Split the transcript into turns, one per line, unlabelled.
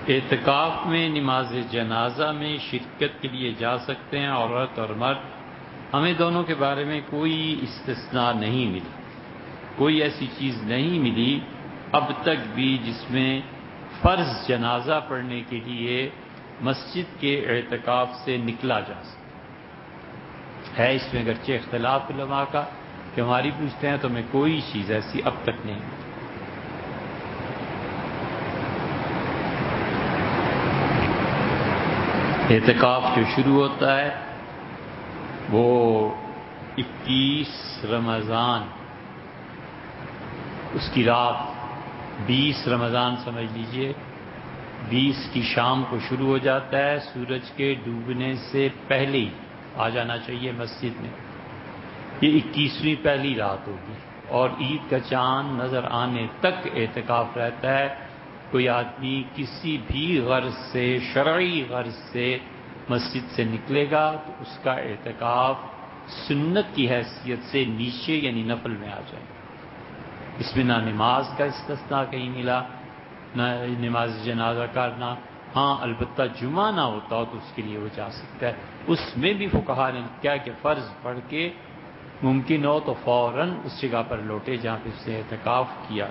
اعتکاف میں نماز جنازہ میں شرکت کے لیے جا سکتے ہیں عورت اور مرد؟ ہمیں دونوں کے بارے میں کوئی استثناء نہیں ملی، کوئی ایسی چیز نہیں ملی اب تک بھی جس میں فرض جنازہ پڑھنے کے لیے مسجد کے اعتکاف سے نکلا جا سکتا ہے۔ اس میں اگرچہ اختلاف علماء کا کہ ہماری پوچھتے ہیں تو میں کوئی چیز ایسی اب تک نہیں ملی۔ اعتکاف جو شروع ہوتا ہے وہ 21 رمضان، اس کی رات 20 رمضان سمجھ لیجئے، 20 کی شام کو شروع ہو جاتا ہے، سورج کے ڈوبنے سے پہلے ہی آ جانا چاہیے مسجد میں۔ یہ 21ویں پہلی رات ہوگی اور عید کا چاند نظر آنے تک اعتکاف رہتا ہے۔ کوئی آدمی کسی بھی غرض سے، شرعی غرض سے مسجد سے نکلے گا تو اس کا اعتکاف سنت کی حیثیت سے نیچے یعنی نفل میں آ جائے گا۔ اس میں نہ نماز کا استثناء کہیں ملا، نہ نماز جنازہ کرنا۔ ہاں البتہ جمعہ نہ ہوتا ہو تو اس کے لیے وہ جا سکتا ہے۔ اس میں بھی فقہا نے کیا کہ فرض پڑھ کے ممکن ہو تو فوراً اس جگہ پر لوٹے جہاں پہ اس نے اعتکاف کیا۔